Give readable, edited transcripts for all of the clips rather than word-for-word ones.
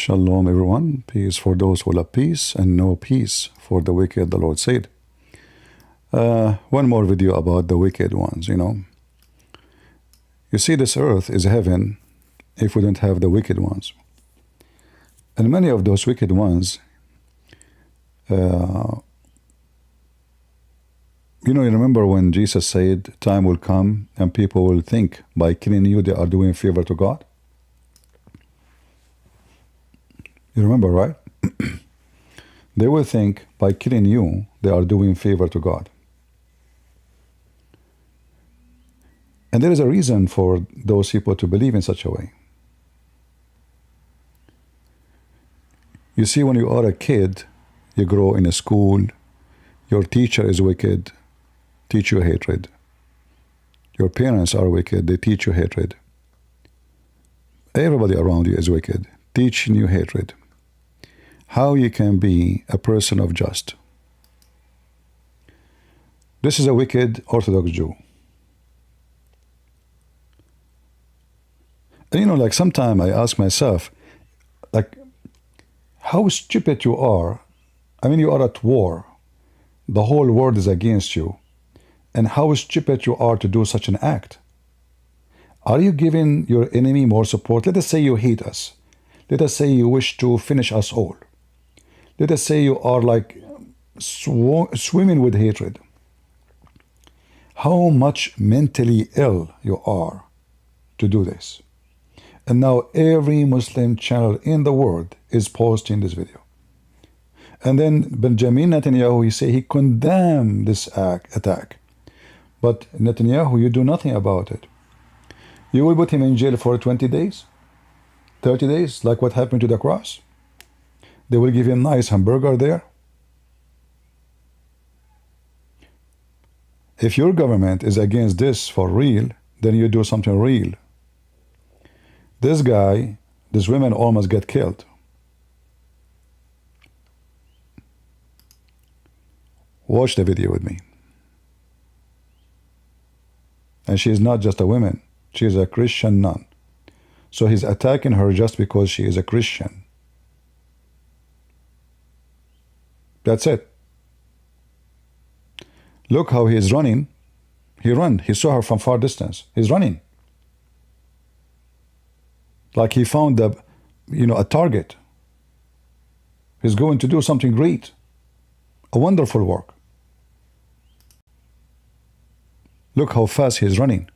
Shalom, everyone. Peace for those who love peace, and no peace for the wicked, the Lord said. One more video about the wicked ones, You see, this earth is heaven if we don't have the wicked ones. And many of those wicked ones, you remember when Jesus said, time will come and people will think by killing you they are doing favor to God? You remember, right? They will think by killing you they are doing favor to God. And there is a reason for those people to believe in such a way. You see, when you are a kid, you grow in a school, your teacher is wicked, teach you hatred. Your parents are wicked, they teach you hatred. Everybody around you is wicked, teaching you hatred. How you can be a person of just. This is a wicked Orthodox Jew. And like sometimes I ask myself, how stupid you are. I mean, you are at war. The whole world is against you. And how stupid you are to do such an act. Are you giving your enemy more support? Let us say you hate us. Let us say you wish to finish us all. Let us say you are swimming with hatred. How much mentally ill you are to do this. And now every Muslim channel in the world is posting this video. And then Benjamin Netanyahu, he condemned this attack. But Netanyahu, you do nothing about it. You will put him in jail for 20 days, 30 days, like what happened to the cross. They will give him a nice hamburger there. If your government is against this for real, then you do something real. This guy, this women almost get killed. Watch the video with me. And she is not just a woman, she is a Christian nun. So he's attacking her just because she is a Christian. That's it. Look how he is running. He ran. He saw her from far distance. He's running. Like he found a target. He's going to do something great. A wonderful work. Look how fast he's running.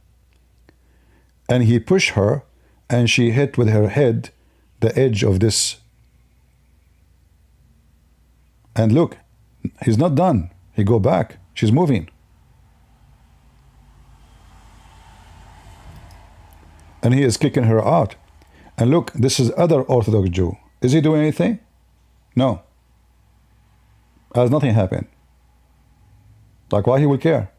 And he pushed her and she hit with her head the edge of this. And look, he's not done. He go back. She's moving. And he is kicking her out. And look, this is other Orthodox Jew. Is he doing anything? No. As nothing happened. Like, why he will care?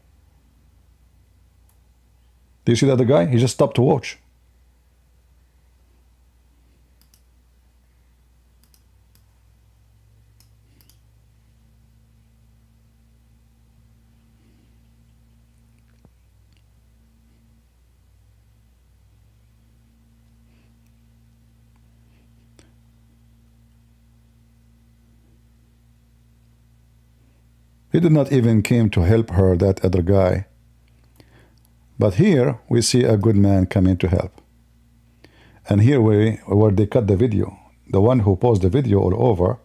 Do you see that other guy? He just stopped to watch. He did not even came to help her, that other guy. But here we see a good man coming to help. And here where they cut the video, the one who paused the video all over,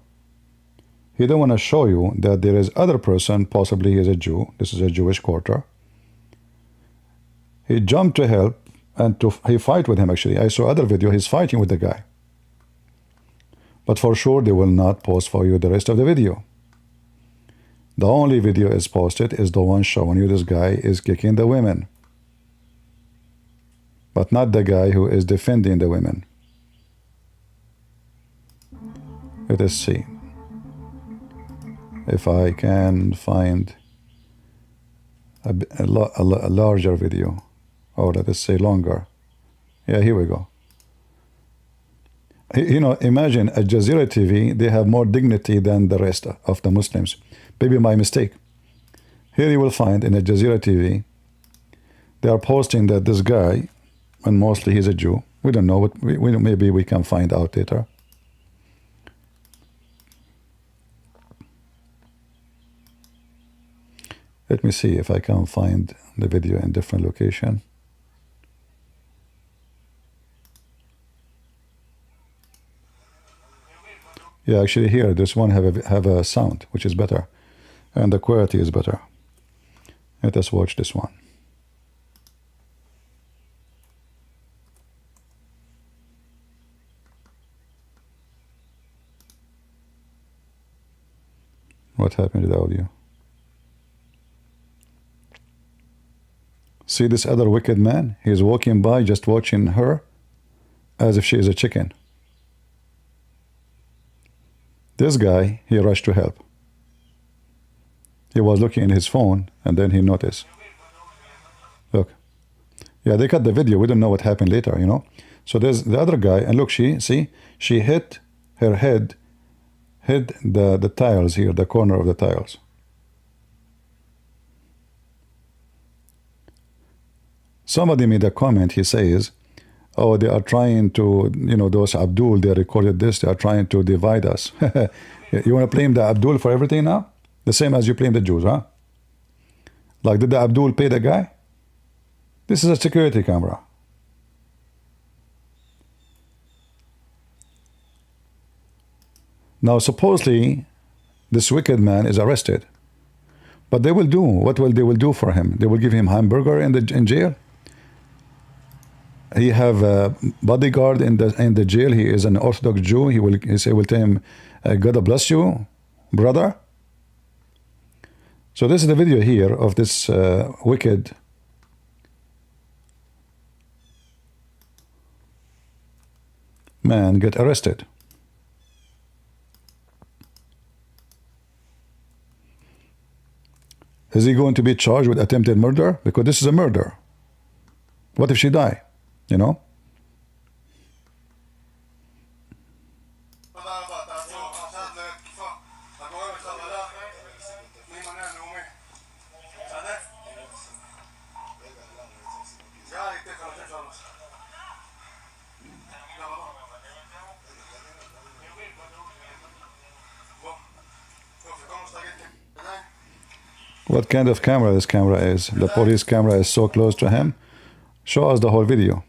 he don't want to show you that there is other person, possibly he is a Jew. This is a Jewish quarter. He jumped to help and he fight with him actually. I saw other video, he's fighting with the guy. But for sure they will not post for you the rest of the video. The only video is posted is the one showing you this guy is kicking the women. But not the guy who is defending the women. Let us see if I can find a larger video, or let us say longer. Yeah, here we go. Imagine Al Jazeera TV, they have more dignity than the rest of the Muslims. Maybe my mistake. Here you will find in Al Jazeera TV, they are posting that this guy, and mostly he's a Jew. We don't know, but maybe we can find out later. Let me see if I can find the video in different location. Yeah, actually here, this one have a sound, which is better. And the quality is better. Let us watch this one. What happened to the audio? See this other wicked man? He's walking by just watching her as if she is a chicken. This guy, he rushed to help. He was looking in his phone and then he noticed. Look. Yeah, they cut the video. We don't know what happened later, you know. So there's the other guy, and look, she hit her head, hit the tiles here, the corner of the tiles. Somebody made a comment, he says, oh, they are trying to, you know, those Abdul, they recorded this, they are trying to divide us. You want to blame the Abdul for everything now? The same as you blame the Jews, huh? Like, did the Abdul pay the guy? This is a security camera. Now, supposedly, this wicked man is arrested. But they will do, what will they will do for him? They will give him hamburger in jail? He have a bodyguard in the jail. He is an Orthodox Jew. He will tell him, God bless you, brother. So this is the video here of this wicked man get arrested. Is he going to be charged with attempted murder? Because this is a murder. What if she die? You know? What kind of camera this camera is? The police camera is so close to him. Show us the whole video.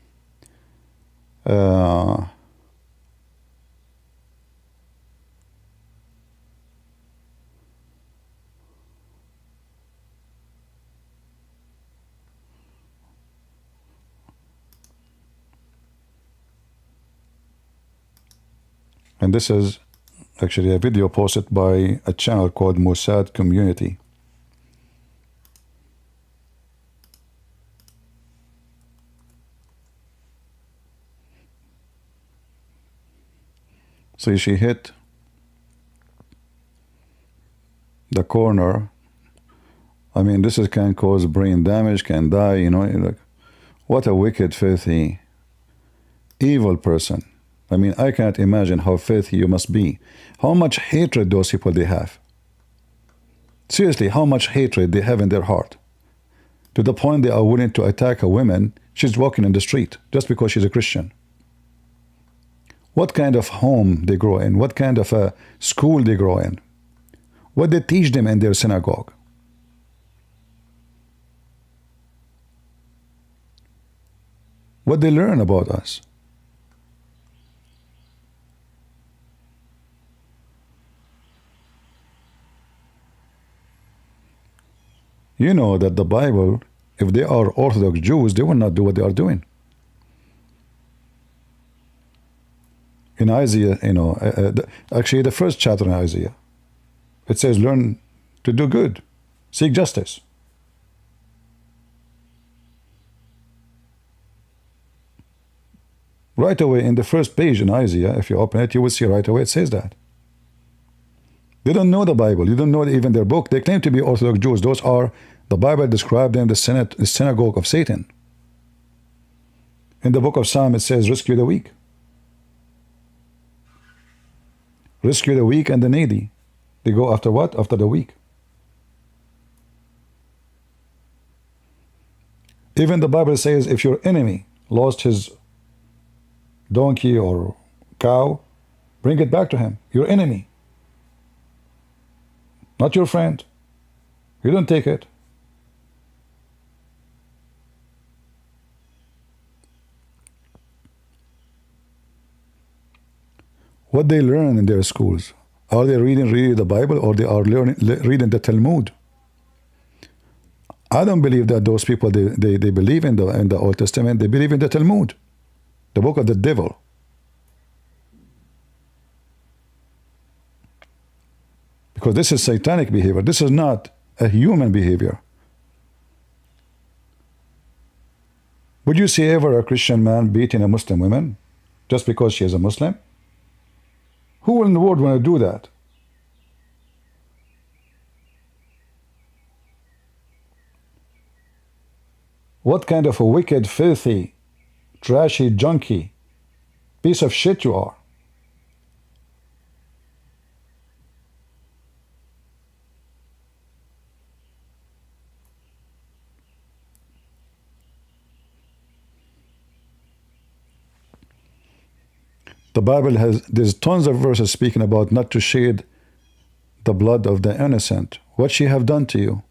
And this is actually a video posted by a channel called Mossad Community. See, she hit the corner. I mean, this can cause brain damage, can die, you know. Like, what a wicked, filthy, evil person. I mean, I can't imagine how filthy you must be. How much hatred those people they have. Seriously, how much hatred they have in their heart. To the point they are willing to attack a woman. She's walking in the street just because she's a Christian. What kind of home they grow in? What kind of a school they grow in? What they teach them in their synagogue? What they learn about us? You know that the Bible, if they are Orthodox Jews, they will not do what they are doing. In Isaiah, you know, actually the first chapter in Isaiah, it says, learn to do good, seek justice. Right away in the first page in Isaiah, if you open it, you will see right away it says that. They don't know the Bible. You don't know even their book. They claim to be Orthodox Jews. Those are, the Bible described them the synagogue of Satan. In the book of Psalm, it says, rescue the weak. Rescue the weak and the needy. They go after what? After the weak. Even the Bible says if your enemy lost his donkey or cow, bring it back to him. Your enemy. Not your friend. You don't take it. What they learn in their schools? Are they reading really the Bible, or they are reading the Talmud? I don't believe that those people, they believe in the Old Testament. They believe in the Talmud, the book of the devil. Because this is satanic behavior. This is not a human behavior. Would you see ever a Christian man beating a Muslim woman just because she is a Muslim? Who in the world want to do that? What kind of a wicked, filthy, trashy, junky piece of shit you are? The Bible there's tons of verses speaking about not to shed the blood of the innocent. What she have done to you?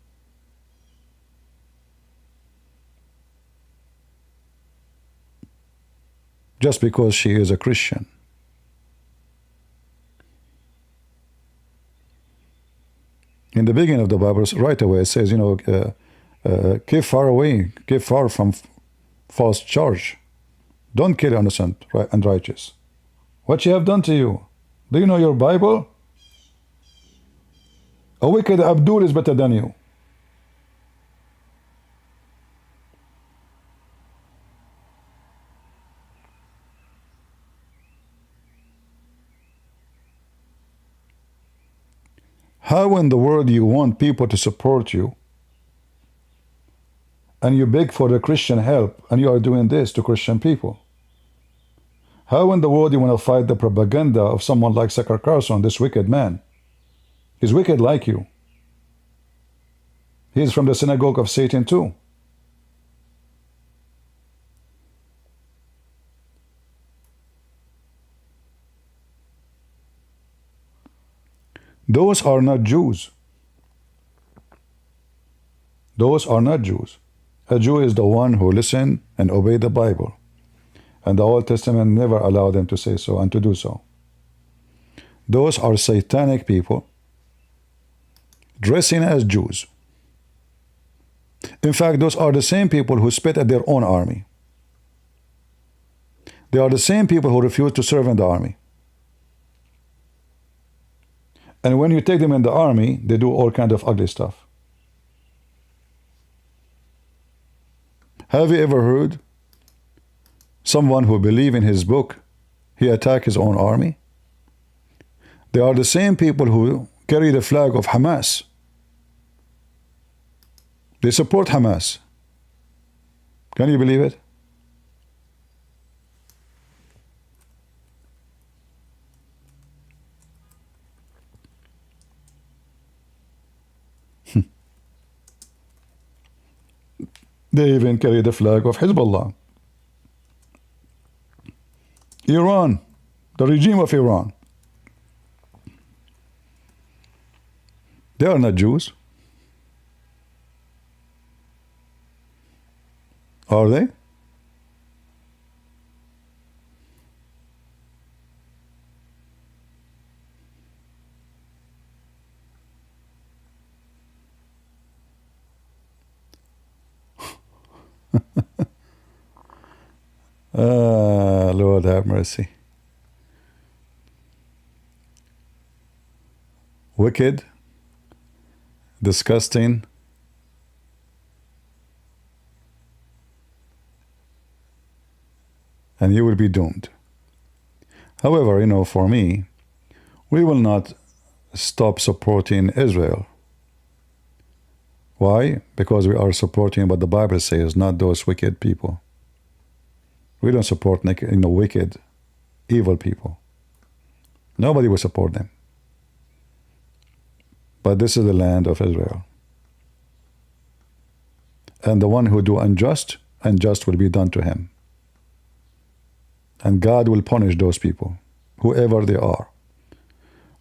Just because she is a Christian. In the beginning of the Bible, right away, it says, keep far away, keep far from false charge. Don't kill innocent and righteous. What she have done to you? Do you know your Bible? A wicked Abdul is better than you. How in the world you want people to support you, and you beg for the Christian help, and you are doing this to Christian people? How in the world you want to fight the propaganda of someone like Tucker Carlson, this wicked man? He's wicked like you. He's from the synagogue of Satan too. Those are not Jews. Those are not Jews. A Jew is the one who listen and obey the Bible. And the Old Testament never allowed them to say so and to do so. Those are satanic people dressing as Jews. In fact, those are the same people who spit at their own army. They are the same people who refuse to serve in the army. And when you take them in the army, they do all kinds of ugly stuff. Have you ever heard someone who believes in his book, he attack his own army? They are the same people who carry the flag of Hamas. They support Hamas. Can you believe it? They even carry the flag of Hezbollah. Iran, the regime of Iran. They are not Jews. Are they? Lord have mercy. Wicked, disgusting, and you will be doomed. However, for me, we will not stop supporting Israel. Why? Because we are supporting what the Bible says, not those wicked people. We don't support wicked, evil people. Nobody will support them. But this is the land of Israel. And the one who do unjust will be done to him. And God will punish those people, whoever they are.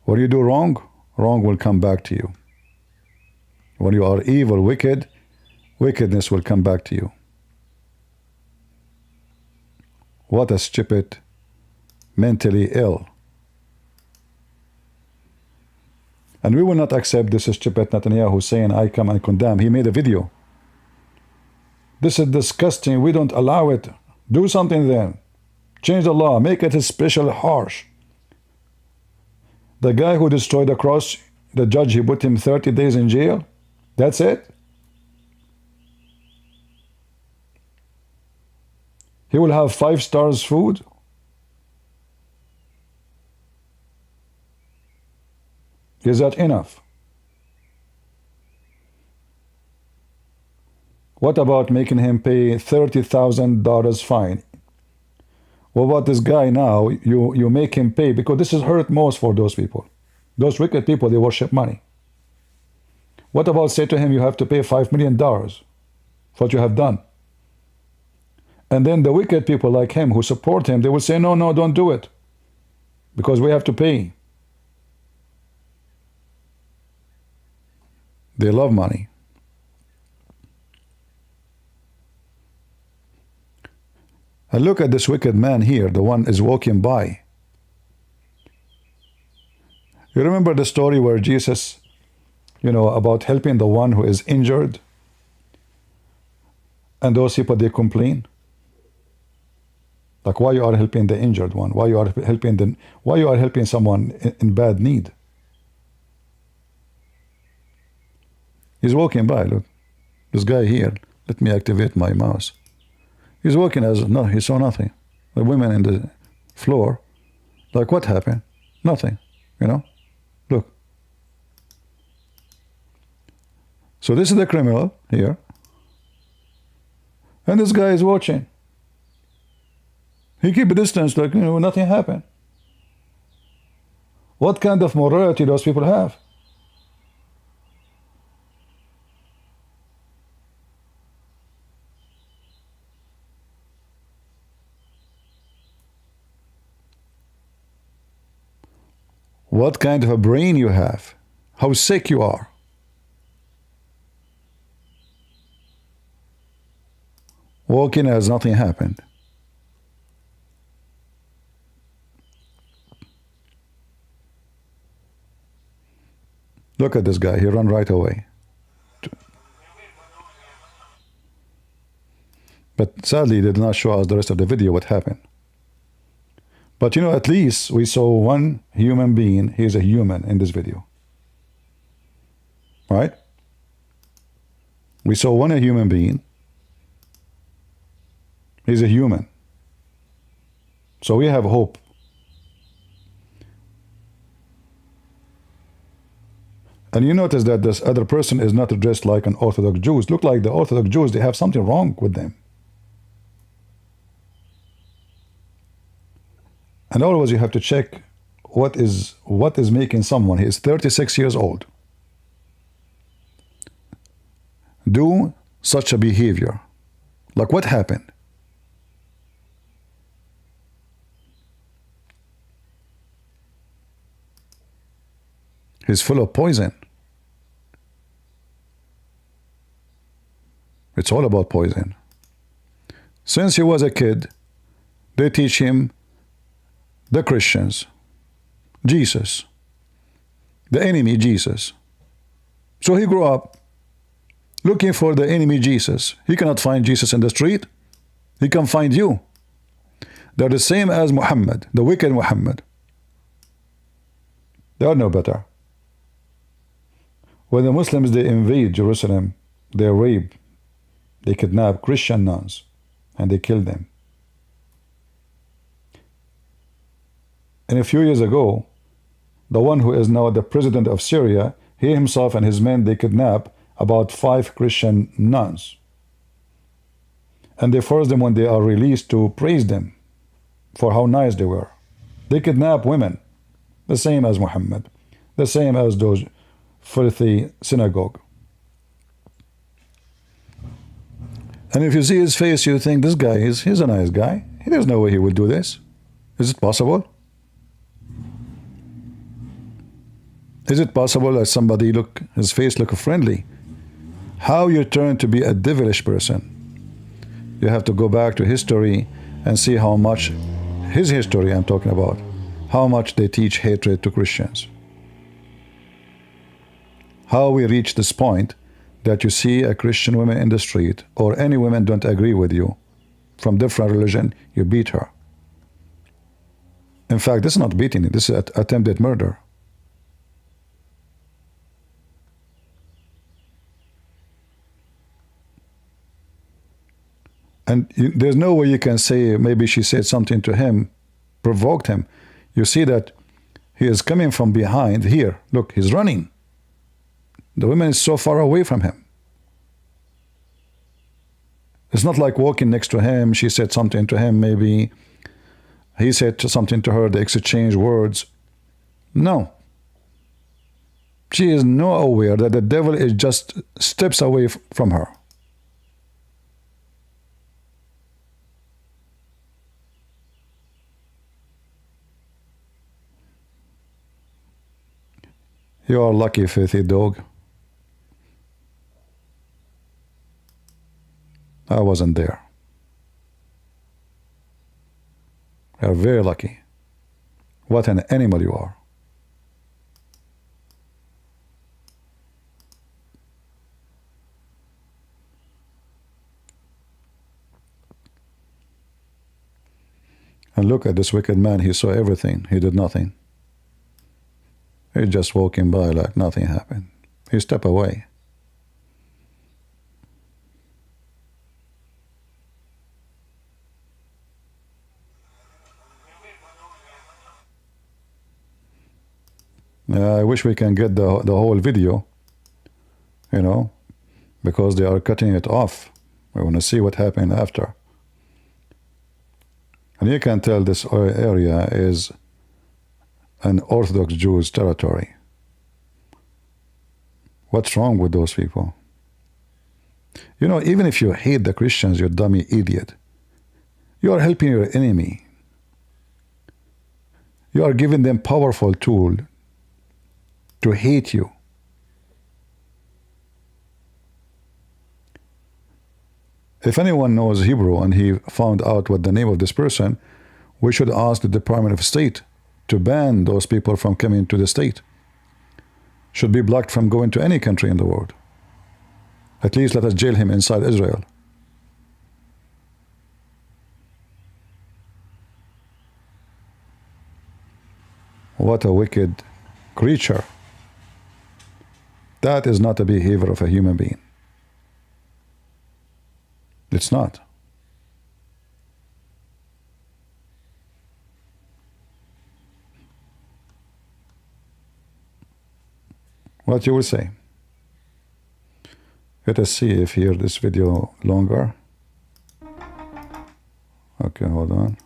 When you do wrong, wrong will come back to you. When you are evil, wicked, wickedness will come back to you. What a stupid, mentally ill And we will not accept this stupid Netanyahu saying, I come and condemn. He made a video. This is disgusting. We don't allow it. Do something then. Change the law. Make it especially harsh. The guy who destroyed the cross, the judge, he put him 30 days in jail. That's it. He will have 5 stars food. Is that enough? What about making him pay $30,000 fine? What about this guy now? You make him pay, because this is hurt most for those people. Those wicked people, they worship money. What about say to him, you have to pay $5 million for what you have done? And then the wicked people like him who support him, they will say, no, no, don't do it, because we have to pay. They love money. And look at this wicked man here, the one is walking by. You remember the story where Jesus, about helping the one who is injured? And those people, they complain. Like, why you are helping the injured one? Why you are helping someone in bad need? He's walking by, look. This guy here, let me activate my mouse. He's walking no, he saw nothing. The women in the floor, like, what happened? Nothing, Look. So this is the criminal here. And this guy is watching. He keep a distance, like, nothing happened. What kind of morality those people have? What kind of a brain you have? How sick you are? Walking as nothing happened. Look at this guy, he ran right away. But sadly, they did not show us the rest of the video, what happened. But at least we saw one human being. He is a human in this video. Right? We saw one a human being. He's a human. So we have hope. And you notice that this other person is not dressed like an Orthodox Jew. Look like the Orthodox Jews, they have something wrong with them. And always you have to check what is making someone, he is 36 years old, do such a behavior. Like, what happened? He's full of poison. It's all about poison. Since he was a kid, they teach him the Christians, Jesus, the enemy Jesus. So he grew up looking for the enemy Jesus. He cannot find Jesus in the street. He can find you. They're the same as Muhammad, the wicked Muhammad. They are no better. When the Muslims, they invade Jerusalem, they rape, they kidnap Christian nuns, and they kill them. And a few years ago, the one who is now the president of Syria, he himself and his men, they kidnap about 5 Christian nuns. And they force them when they are released to praise them for how nice they were. They kidnap women, the same as Muhammad, the same as those filthy synagogue. And if you see his face, you think this guy he's a nice guy. There's no way he would do this. Is it possible? Is it possible that somebody his face look friendly? How you turn to be a devilish person? You have to go back to history and see how much, his history I'm talking about, how much they teach hatred to Christians. how we reach this point that you see a Christian woman in the street, or any woman don't agree with you from different religion, you beat her. In fact, this is not beating, this is attempted murder. And there's no way you can say maybe she said something to him, provoked him. You see that he is coming from behind here. Look, he's running. The woman is so far away from him. It's not like walking next to him. She said something to him, maybe. He said something to her. They exchanged words. No. She is not aware that the devil is just steps away from her. You are lucky, filthy dog. I wasn't there. You are very lucky. What an animal you are. And look at this wicked man. He saw everything. He did nothing. He's just walking by like nothing happened. He stepped away. I wish we can get the whole video, you know, because they are cutting it off. We want to see what happened after. And you can tell this area is an Orthodox Jews territory. What's wrong with those people? You know, even if you hate the Christians, you dummy idiot, you are helping your enemy. You are giving them powerful tool to hate you. If anyone knows Hebrew and he found out what the name of this person, we should ask the Department of State to ban those people from coming to the state. Should be blocked from going to any country in the world. At least let us jail him inside Israel. What a wicked creature. That is not the behavior of a human being. It's not. What you will say? Let us see if here this video longer. Okay, hold on.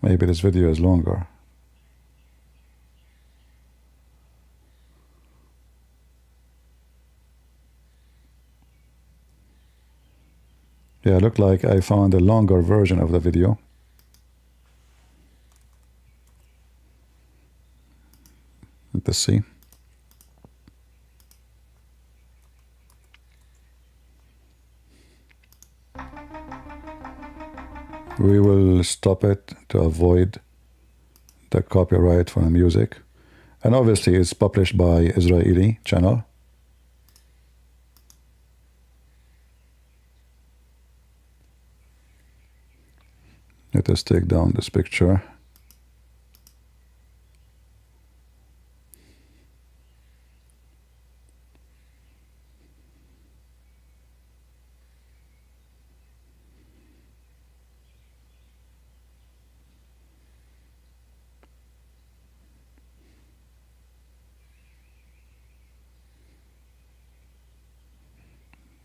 Maybe this video is longer. Yeah, look like I found a longer version of the video. Let us see. We will stop it to avoid the copyright for the music. And obviously it's published by Israeli channel. Let us take down this picture.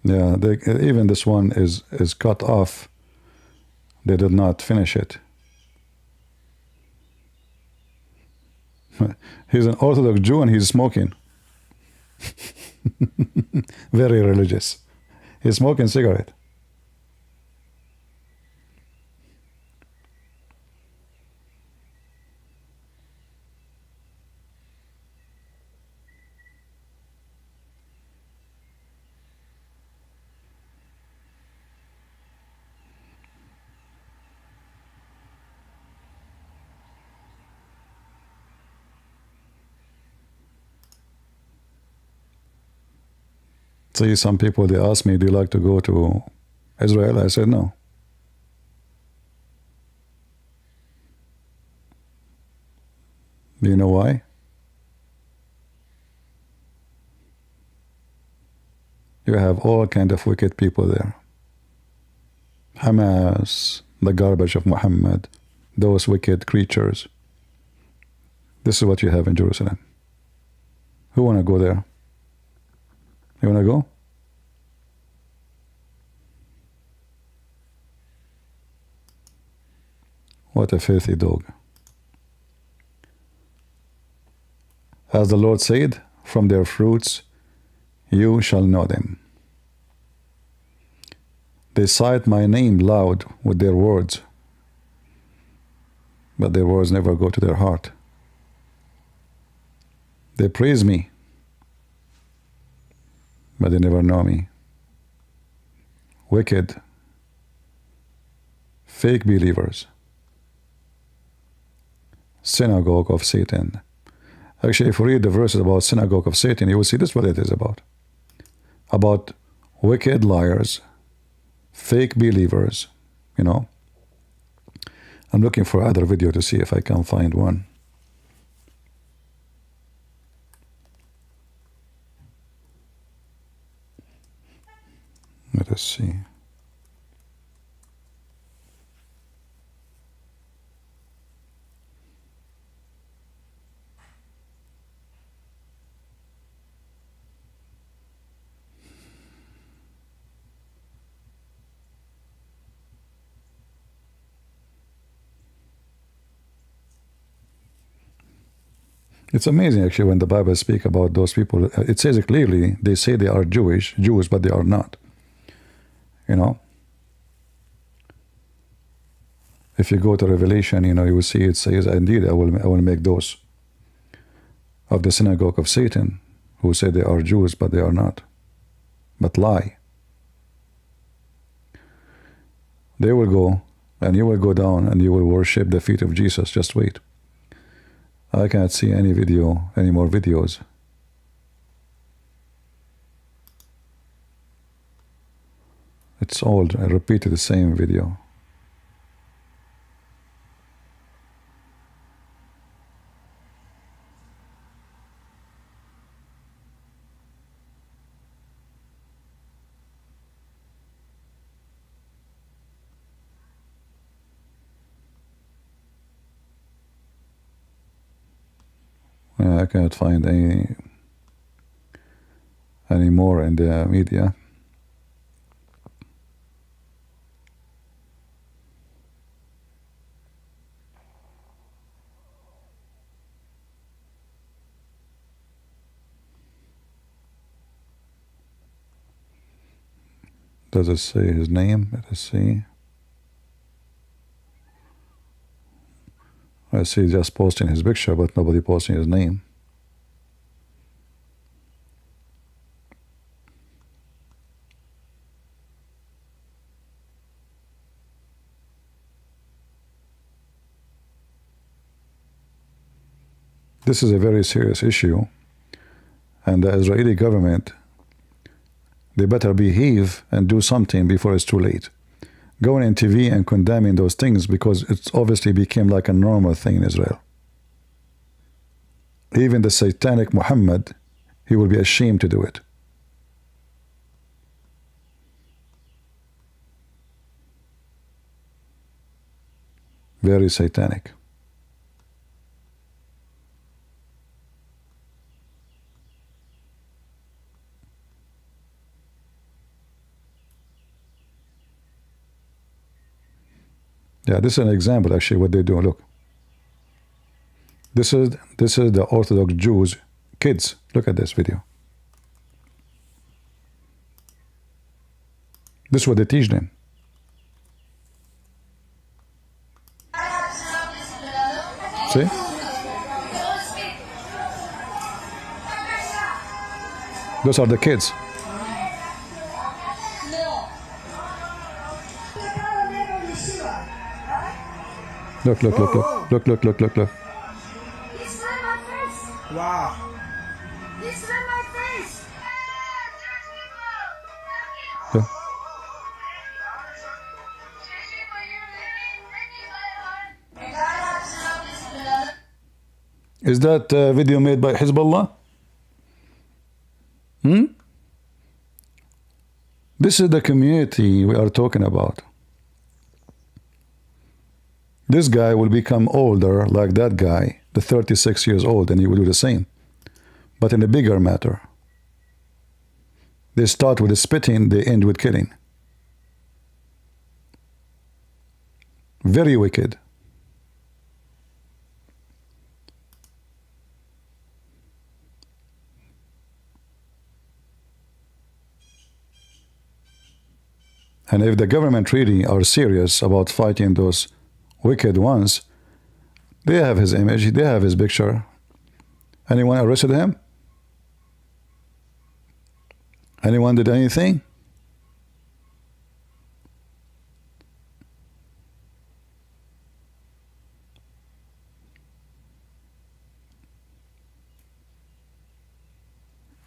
Yeah, even this one is cut off. They did not finish it. He's an Orthodox Jew and he's smoking. Very religious. He's smoking cigarette. See, some people, they ask me, do you like to go to Israel? I said no. Do you know why? You have all kind of wicked people there. Hamas, the garbage of Muhammad, those wicked creatures. This is what you have in Jerusalem. Who want to go there? You want to go? What a filthy dog. As the Lord said, from their fruits you shall know them. They cite my name loud with their words, but their words never go to their heart. They praise me, but they never know me. Wicked, fake believers, synagogue of Satan. Actually, if you read the verses about synagogue of Satan, you will see this is what it is about. About wicked liars, fake believers, you know. I'm looking for other video to see if I can find one. Let us see. It's amazing actually when the Bible speaks about those people. It says it clearly. They say they are Jews, but they are not. You know, if you go to Revelation, you know, you will see it says, indeed, I will make those of the synagogue of Satan who say they are Jews, but they are not, but lie. They will go, and you will go down, and you will worship the feet of Jesus. Just wait. I can't see any more videos. It's old. I repeated the same video. I cannot find any more in the media. Does it say his name? Let us see. I see just posting his picture, but nobody posting his name. This is a very serious issue, and the Israeli government, they better behave and do something before it's too late. Going on TV and condemning those things, because it's obviously became like a normal thing in Israel. Even the satanic Muhammad, he will be ashamed to do it. Very satanic. Yeah, this is an example actually what they do. Look. This is the Orthodox Jews kids. Look at this video. This is what they teach them. See? Those are the kids. Look. He slammed my face. Wow. He slammed my face. Yeah. Is that video made by Hezbollah? This is the community we are talking about. This guy will become older like that guy, the 36 years old, and he will do the same. But in a bigger matter. They start with spitting, they end with killing. Very wicked. And if the government really are serious about fighting those wicked ones, they have his image, they have his picture. Anyone arrested him? Anyone did anything?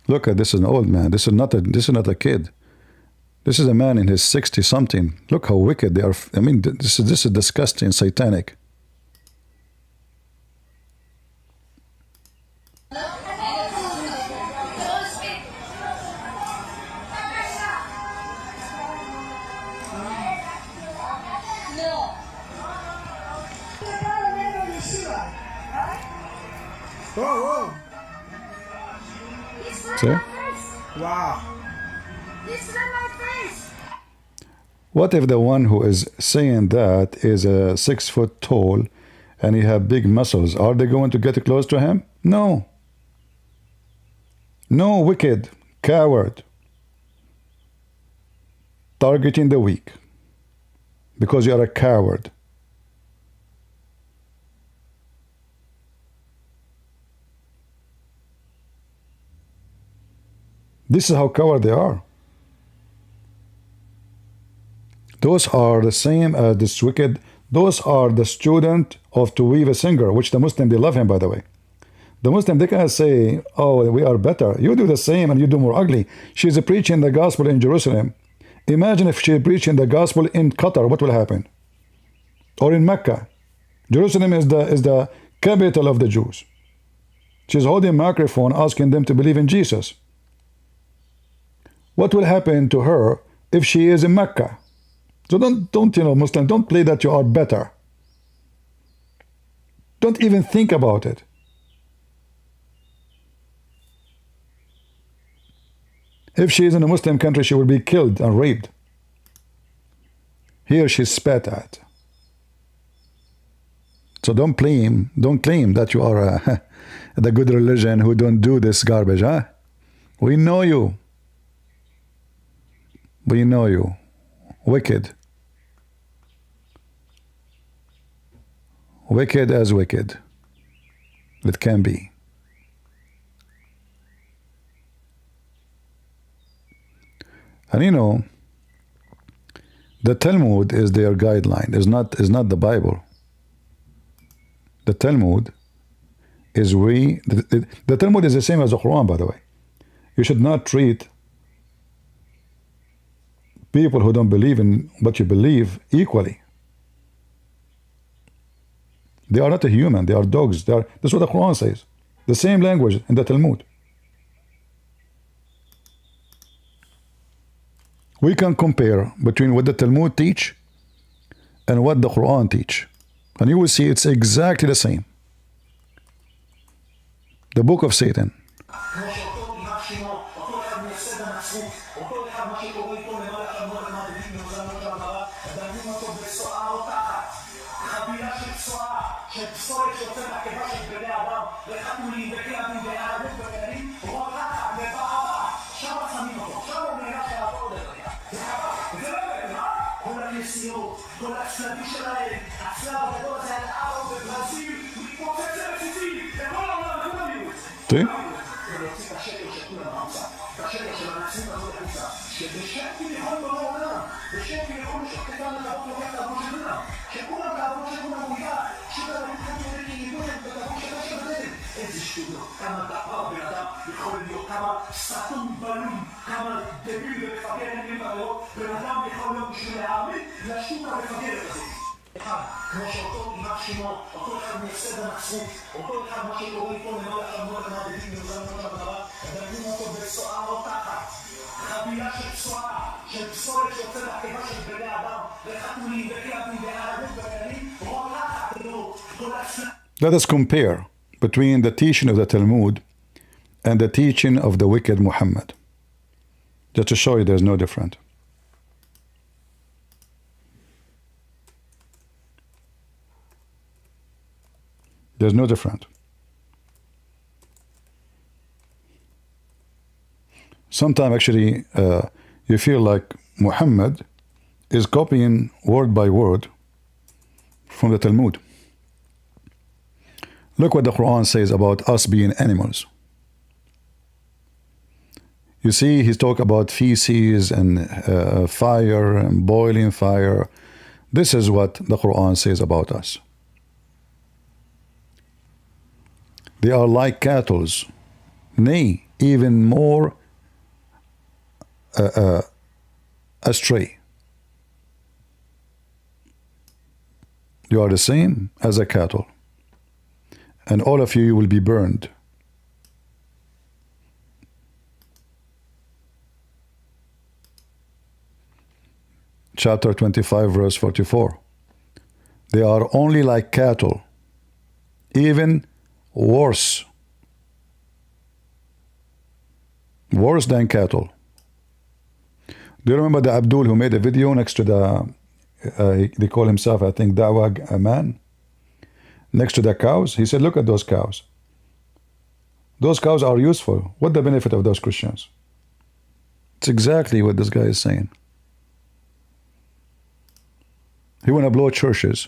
Look at this is an old man. This is not a kid. This is a man in his 60 something. Look how wicked they are. I mean, this is disgusting, satanic. Whoa. See? Wow. What if the one who is saying that is 6 foot tall and he have big muscles? Are they going to get close to him? No. No, wicked, coward. Targeting the weak. Because you are a coward. This is how coward they are. Those are the same as this wicked. Those are the student of Tuwiva Singer, which the Muslim, they love him, by the way. The Muslim, they can say, oh, we are better. You do the same and you do more ugly. She's preaching the gospel in Jerusalem. Imagine if she's preaching the gospel in Qatar, what will happen? Or in Mecca. Jerusalem is the capital of the Jews. She's holding a microphone asking them to believe in Jesus. What will happen to her if she is in Mecca? So don't Muslim, don't play that you are better. Don't even think about it. If she is in a Muslim country, she will be killed and raped. Here she's spat at. So don't claim that you are the good religion who don't do this garbage, huh? We know you. We know you. Wicked. Wicked as wicked. It can be. And you know, the Talmud is their guideline. Is not the Bible. The Talmud is the Talmud is the same as the Quran, by the way. You should not treat people who don't believe in what you believe equally. They are not a human, they are dogs. That's what the Quran says. The same language in the Talmud. We can compare between what the Talmud teach and what the Quran teach. And you will see it's exactly the same. The book of Satan. See? חיות, בן אדם יכול להיות בשביל להאמין לשטות המפגרת הזאת. אחד, כמו שאותו אימא שמעון, אותו אחד מייסד הנצרות, אותו אחד מה שקוראים פה למעלה חמוד המעבדים במזרם של הדבר, מדברים אותו בצועה לא תחת, חבילה של צועה, של פסולת שיוצא מהקיבה של בני אדם, וחתולים וכלבים וערבים ובנים, רולחת לו, Let us compare between the teaching of the Talmud and the teaching of the wicked Muhammad, just to show you there's no difference. There's no difference. Sometimes actually you feel like Muhammad is copying word by word from the Talmud. Look what the Quran says about us being animals. You see, he's talking about feces and fire and boiling fire. This is what the Quran says about us. They are like cattle, nay, even more astray. You are the same as a cattle, and all of you will be burned. Chapter 25, verse 44. They are only like cattle, even worse than cattle. Do you remember the Abdul who made a video next to the they call himself, I think, Dawah man, next to the cows? He said, look at those cows. Those cows are useful. What's the benefit of those Christians? It's exactly what this guy is saying. He want to blow churches.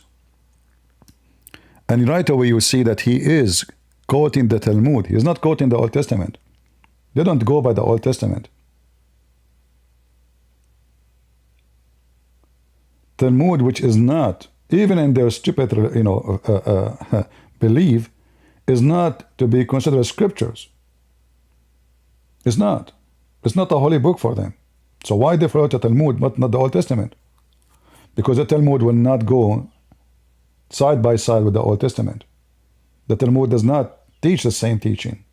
And right away you see that he is quoting the Talmud. He is not quoting the Old Testament. They don't go by the Old Testament. Talmud, which is not, even in their stupid, belief, is not to be considered scriptures. It's not. It's not a holy book for them. So why they follow the Talmud, but not the Old Testament? Because the Talmud will not go side by side with the Old Testament. The Talmud does not teach the same teaching.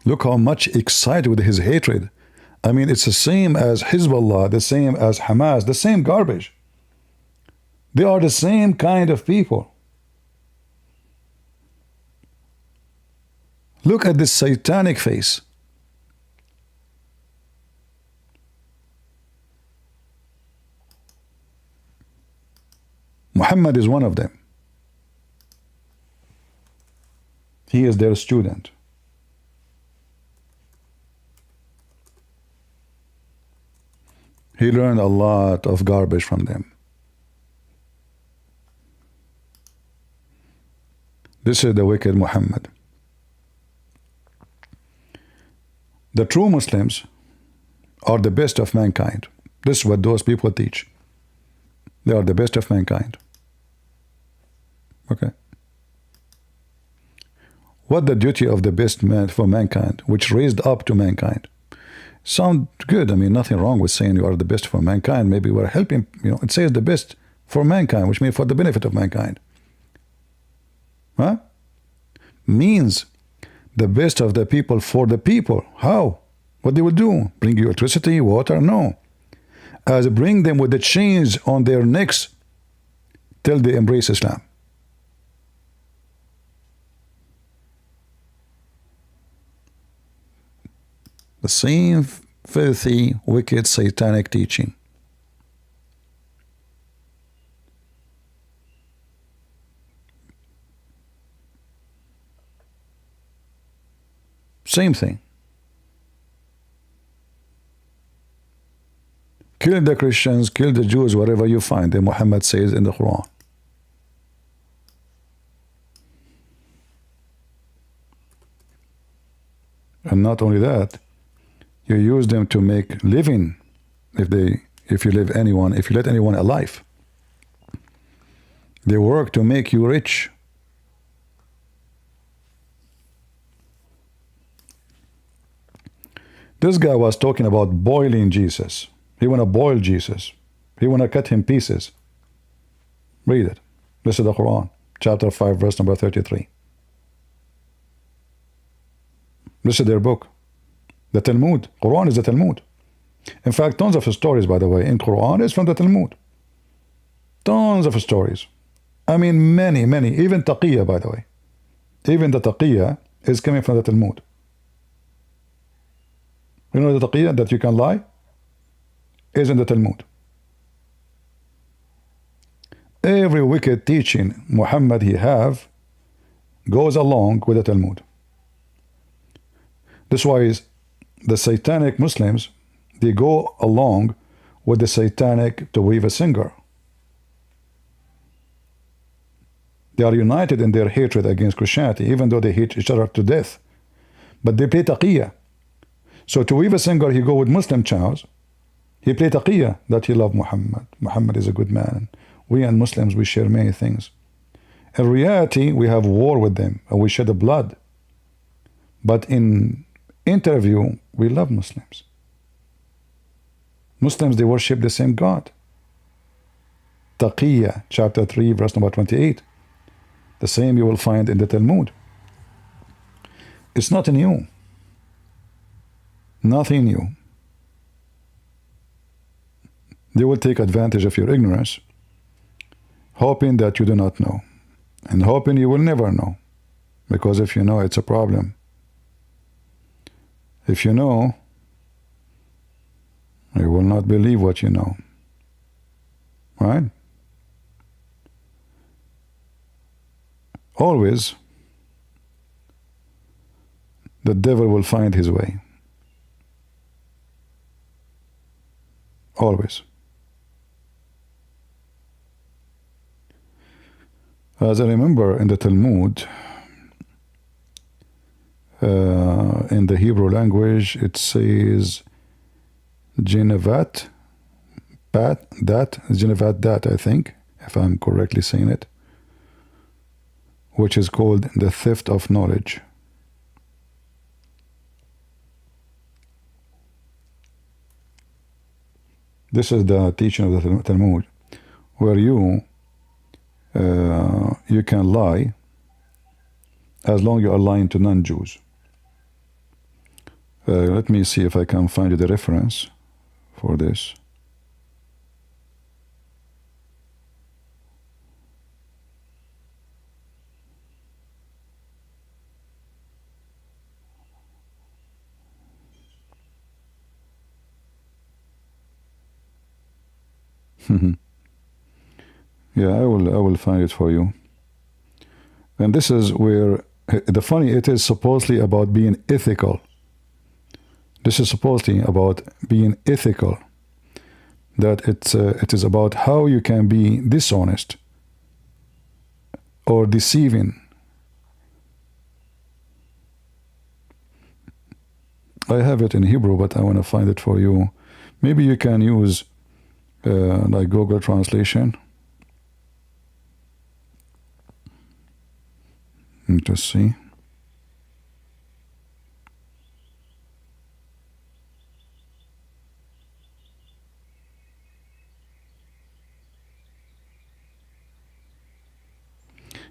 Look how much excited with his hatred. I mean, it's the same as Hezbollah, the same as Hamas, the same garbage. They are the same kind of people. Look at this satanic face. Muhammad is one of them. He is their student. He learned a lot of garbage from them. This is the wicked Muhammad. The true Muslims are the best of mankind. This is what those people teach. They are the best of mankind. Okay. What the duty of the best man for mankind, which raised up to mankind? Sound good. I mean, nothing wrong with saying you are the best for mankind. Maybe we're helping, it says the best for mankind, which means for the benefit of mankind. Huh? Means the best of the people for the people. How? What they will do? Bring you electricity, water? No. As bring them with the chains on their necks till they embrace Islam. The same filthy, wicked, satanic teaching. Same thing. Kill the Christians, kill the Jews, wherever you find them, Muhammad says in the Quran. And not only that, you use them to make living if you let anyone alive. They work to make you rich. This guy was talking about boiling Jesus. He want to boil Jesus. He want to cut him pieces. Read it. This is the Quran, chapter 5, verse number 33. This is their book. The Talmud. Quran is the Talmud. In fact, tons of stories, by the way, in Quran is from the Talmud. Tons of stories. I mean, many, many. Even Taqiyya, by the way. Even the Taqiyya is coming from the Talmud. You know the Taqiyya, that you can lie, is in the Talmud. Every wicked teaching Muhammad he have goes along with the Talmud. This why the satanic Muslims, they go along with the satanic Tawhifa singer. They are united in their hatred against Christianity, even though they hate each other to death. But they play Taqiyya. So Tawhifa singer, he go with Muslim channels. He play Taqiyya, that he love Muhammad. Muhammad is a good man. We and Muslims, we share many things. In reality, we have war with them, and we shed blood. But in interview, we love Muslims. Muslims, they worship the same God. Taqiyya, chapter 3, verse number 28. The same you will find in the Talmud. It's not new. Nothing new. They will take advantage of your ignorance, hoping that you do not know, and hoping you will never know, because if you know, it's a problem. If you know, you will not believe what you know. Right? Always, the devil will find his way. Always. As I remember in the Talmud, in the Hebrew language, it says Genevat, dat, I think, if I'm correctly saying it, which is called the theft of knowledge. This is the teaching of the Talmud, where you can lie as long as you are lying to non-Jews. Let me see if I can find you the reference for this. Yeah, I will find it for you. And this is where the funny, it is supposedly about being ethical. This is supposedly about being ethical. That it is about how you can be dishonest or deceiving. I have it in Hebrew, but I want to find it for you. Maybe you can use like Google Translation. Let's see.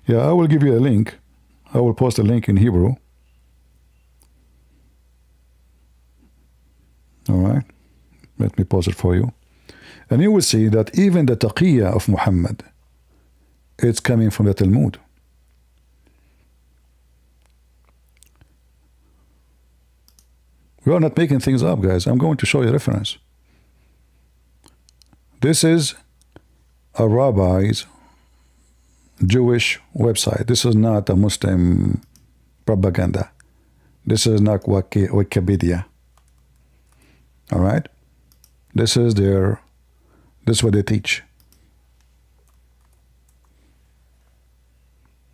Yeah, I will give you a link. I will post a link in Hebrew. All right. Let me post it for you. And you will see that even the taqiyya of Muhammad, it's coming from the Talmud. We are not making things up, guys. I'm going to show you a reference. This is a rabbi's Jewish website. This is not a Muslim propaganda. This is not Wikipedia. All right? This is their That's what they teach.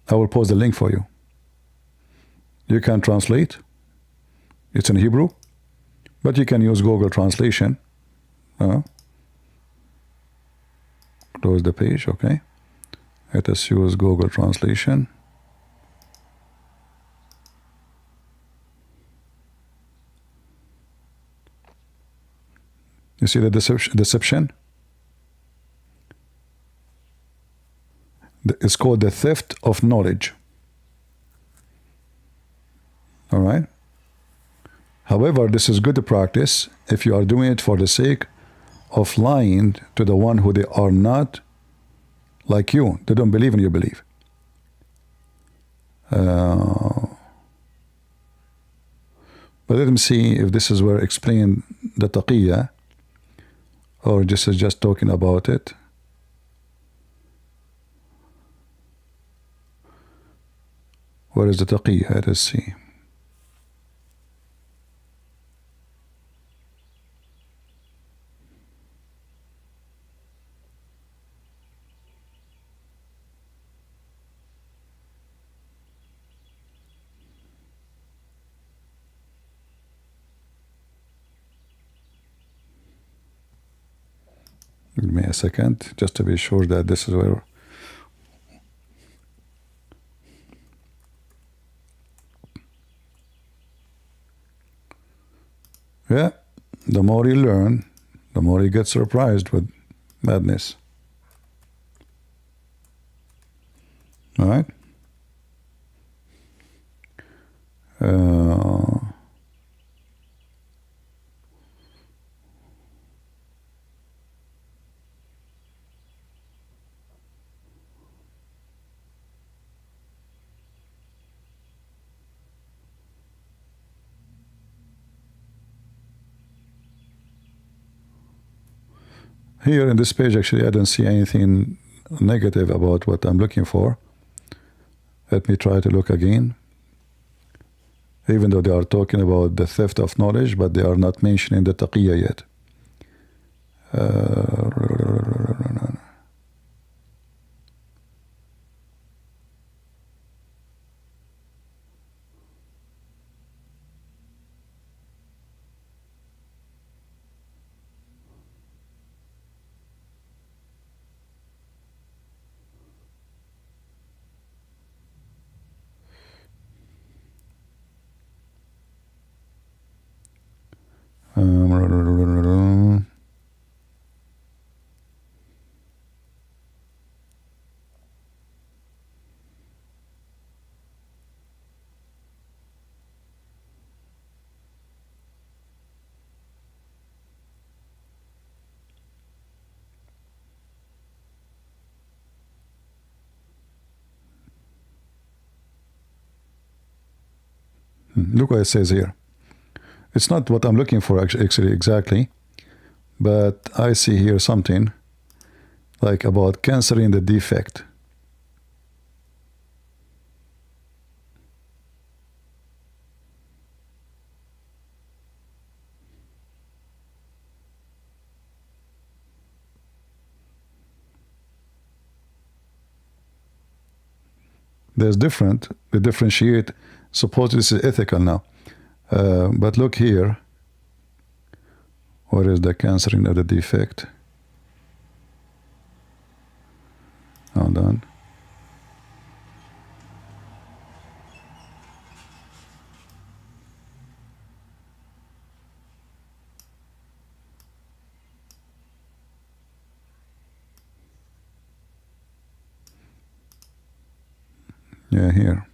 I will post the link for you. You can translate. It's in Hebrew, but you can use Google Translation. Close the page, okay? Let us use Google Translation. You see the deception? It's called the theft of knowledge. All right? However, this is good practice if you are doing it for the sake of lying to the one who they are not like you. They don't believe in your belief. But let them see if this is where explain the taqiyya, or this is just talking about it. Where is the taqiyya? Let's see. Give me a second, just to be sure that this is where. Yeah, the more you learn, the more you get surprised with madness. All right? Here in this page, actually, I don't see anything negative about what I'm looking for. Let me try to look again. Even though they are talking about the theft of knowledge, but they are not mentioning the taqiyya yet. Look what it says here. It's not what I'm looking for actually exactly, but I see here something like about canceling the defect. There's different, they differentiate. Suppose this is ethical now. But look here. What is the cancelling of the defect? Hold on. Yeah, here.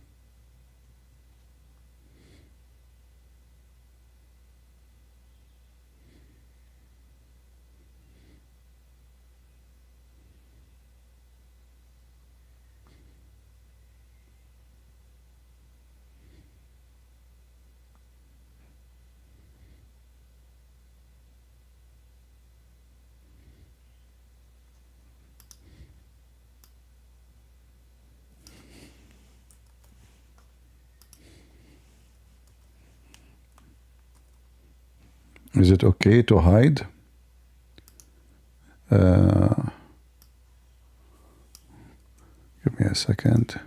Is it okay to hide? Give me a second.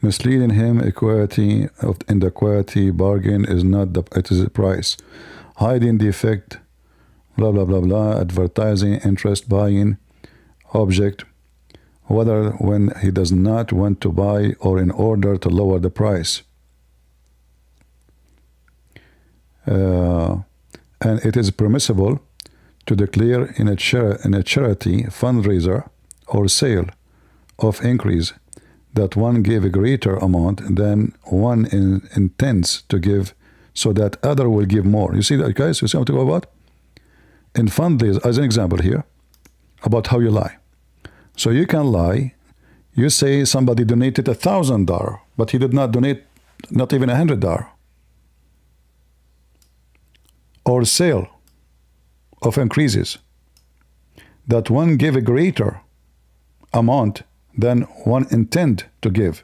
Misleading him equality in the equality bargain is not the it is the price. Hiding defect, blah blah blah blah, advertising interest buying object, whether when he does not want to buy or in order to lower the price. And it is permissible to declare in a charity fundraiser or sale of increase that one gave a greater amount than one intends to give, so that other will give more. You see that, guys? You see what I'm talking about? In fundraiser, as an example here, about how you lie. So you can lie. You say somebody donated $1,000, but he did not donate not even $100. Or sale of increases that one gave a greater amount than one intend to give,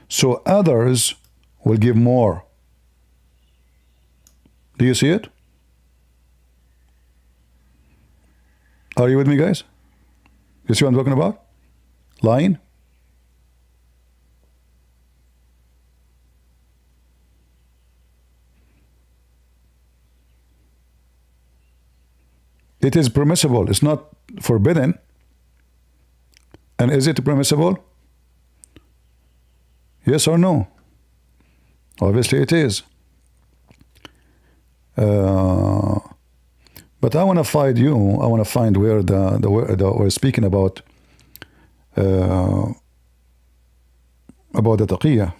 so others will give more. Do you see it? Are you with me, guys? You see what I'm talking about? Lying. It is permissible. It's not forbidden. And is it permissible? Yes or no? Obviously it is. But I want to find you. I want to find where we're speaking about the taqiyya.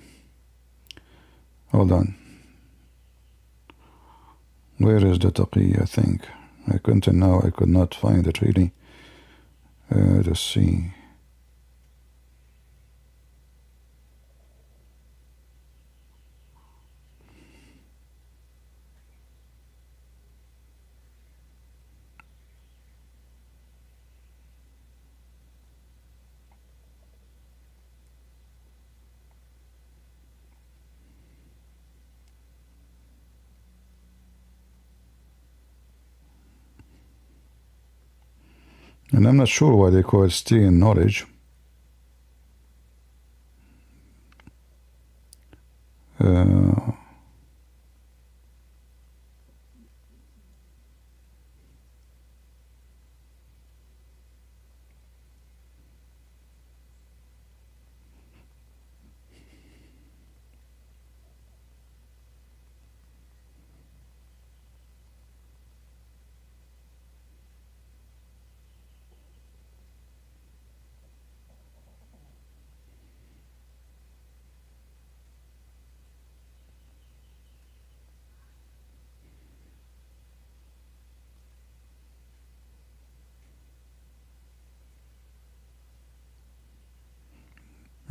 Hold on. Where is the taqiyya? I think I couldn't now. I could not find it really. Let's see. And I'm not sure why they call it stealing knowledge.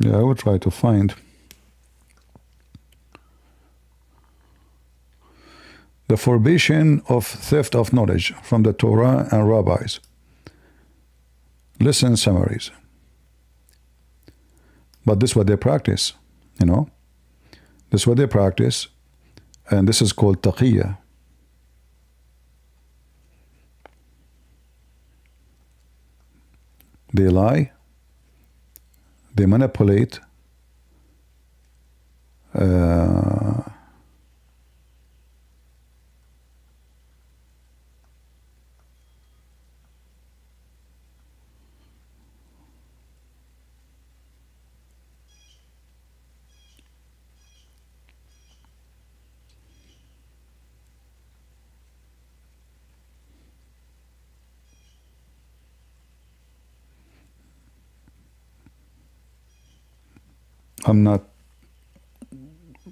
Yeah, I will try to find the forbidden of theft of knowledge from the Torah and rabbis. Listen summaries. But this is what they practice, you know. This is what they practice, and this is called taqiyya. They lie. They manipulate. I'm not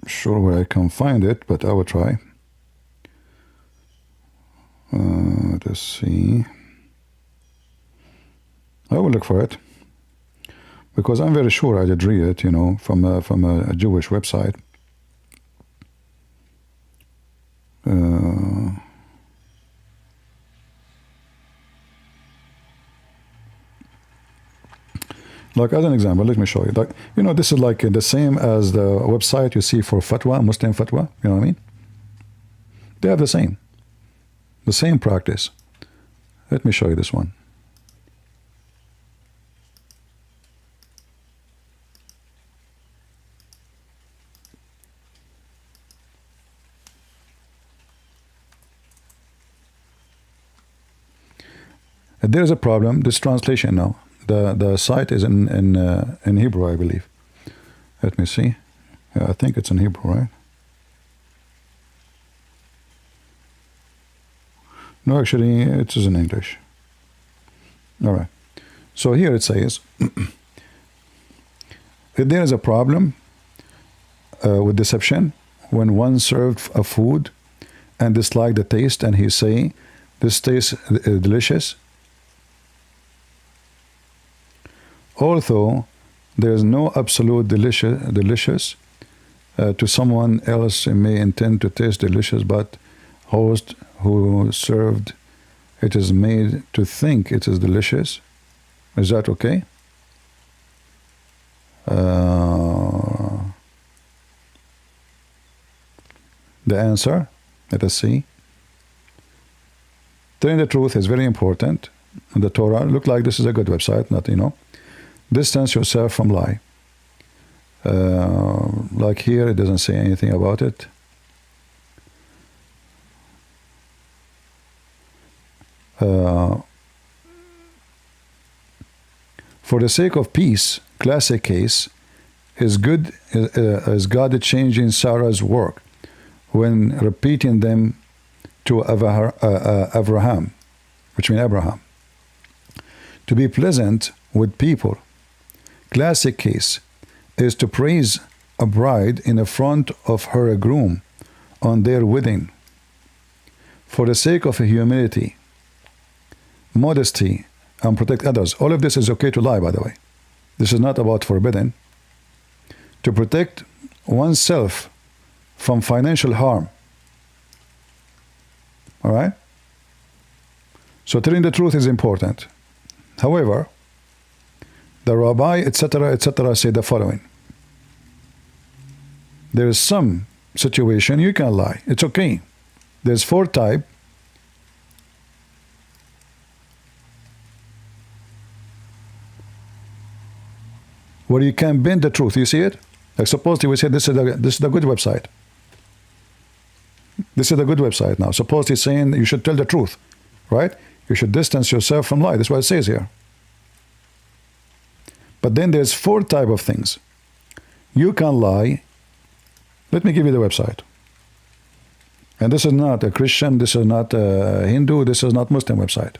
sure where I can find it, but I will try. Let's see. I will look for it because I'm very sure I did read it, you know, from a Jewish website. Like as an example, let me show you. Like, you know, this is like the same as the website you see for fatwa, Muslim fatwa. You know what I mean? They have the same practice. Let me show you this one. There's a problem. This translation now. The site is in Hebrew, I believe. Let me see. Yeah, I think it's in Hebrew, right? No, actually, it is in English. All right. So here it says, if there is a problem with deception when one served a food and disliked the taste, and he say, this tastes delicious, although there is no absolute delicious to someone else may intend to taste delicious, but host who served it is made to think it is delicious. Is that okay? The answer, let us see. Telling the truth is very important. The Torah, look like this is a good website, not, you know. Distance yourself from lie. Like here, it doesn't say anything about it. For the sake of peace, classic case, is God changing Sarah's work when repeating them to Abraham, which means Abraham, to be pleasant with people. Classic case is to praise a bride in the front of her groom on their wedding. For the sake of humility, modesty, and protect others. All of this is okay to lie, by the way. This is not about forbidden. To protect oneself from financial harm. All right? So telling the truth is important. However, the rabbi, etc., say the following. There is some situation you can lie. It's okay. There's 4 types. Where you can bend the truth. You see it? Like suppose we say this is the good website. This is the good website now. Suppose he's saying you should tell the truth, right? You should distance yourself from lie. That's what it says here. But then there's 4 types of things. You can lie. Let me give you the website. And this is not a Christian, this is not a Hindu, this is not Muslim website.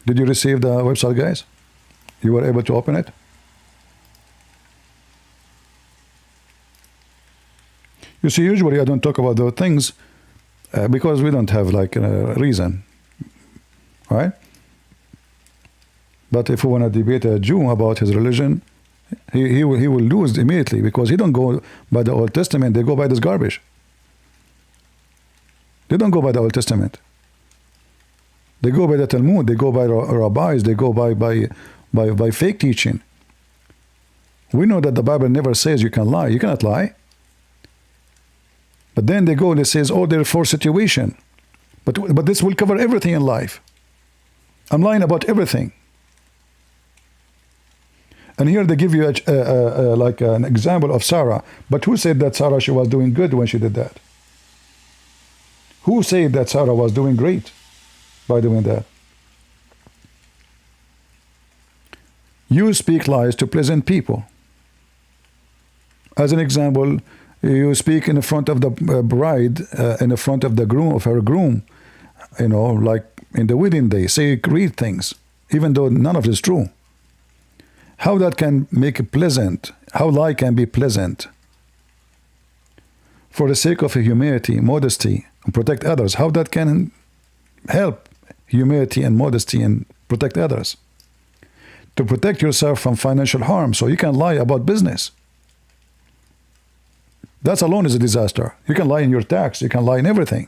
Did you receive the website, guys? You were able to open it? You see, usually I don't talk about those things because we don't have like a reason, right? But if we want to debate a Jew about his religion, he will lose immediately because he don't go by the Old Testament. They go by this garbage. They don't go by the Old Testament. They go by the Talmud. They go by rabbis. They go by fake teaching. We know that the Bible never says you can lie. You cannot lie. But then they go and it says, oh, there are 4 situations. But this will cover everything in life. I'm lying about everything. And here they give you like an example of Sarah. But who said that Sarah, she was doing good when she did that? Who said that Sarah was doing great by doing that? You speak lies to pleasant people. As an example, you speak in the front of the bride, in the front of the groom, of her groom, you know, like in the wedding day, say great things, even though none of it is true. How that can make it pleasant? How lie can be pleasant? For the sake of humility, modesty, and protect others, how that can help humility and modesty and protect others? To protect yourself from financial harm, so you can lie about business. That alone is a disaster. You can lie in your tax. You can lie in everything.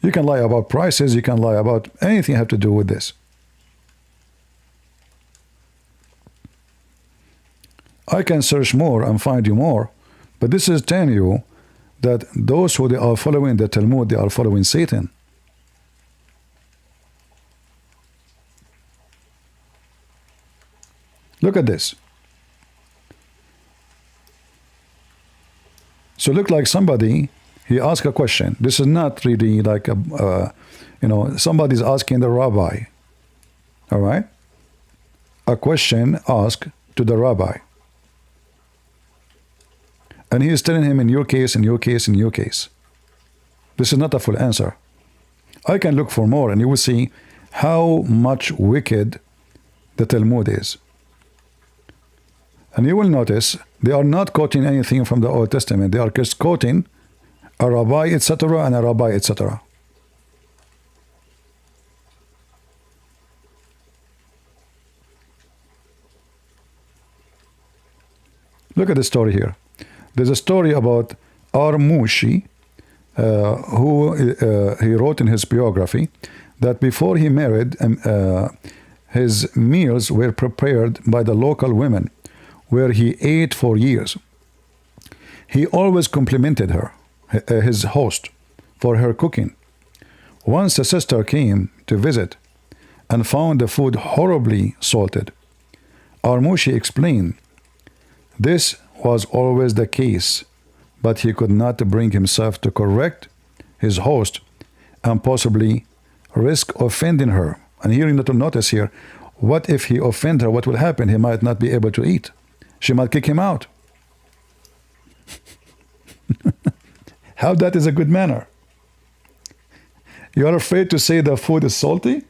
You can lie about prices. You can lie about anything have to do with this. I can search more and find you more, but this is telling you that those who they are following the Talmud, they are following Satan. Look at this. So look like somebody, he asked a question. This is not really like somebody's asking the rabbi. All right? A question asked to the rabbi. And he is telling him in your case, in your case, in your case. This is not a full answer. I can look for more and you will see how much wicked the Talmud is. And you will notice they are not quoting anything from the Old Testament. They are just quoting a rabbi, etc., and a rabbi, etc. Look at the story here. There's a story about Armushi, who he wrote in his biography that before he married, his meals were prepared by the local women, where he ate for years. He always complimented her, his host, for her cooking. Once a sister came to visit and found the food horribly salted. Armushi explained, this was always the case, but he could not bring himself to correct his host and possibly risk offending her. And here you need to notice here, what if he offend her? What will happen? He might not be able to eat. She might kick him out. How that is a good manner? You are afraid to say the food is salty?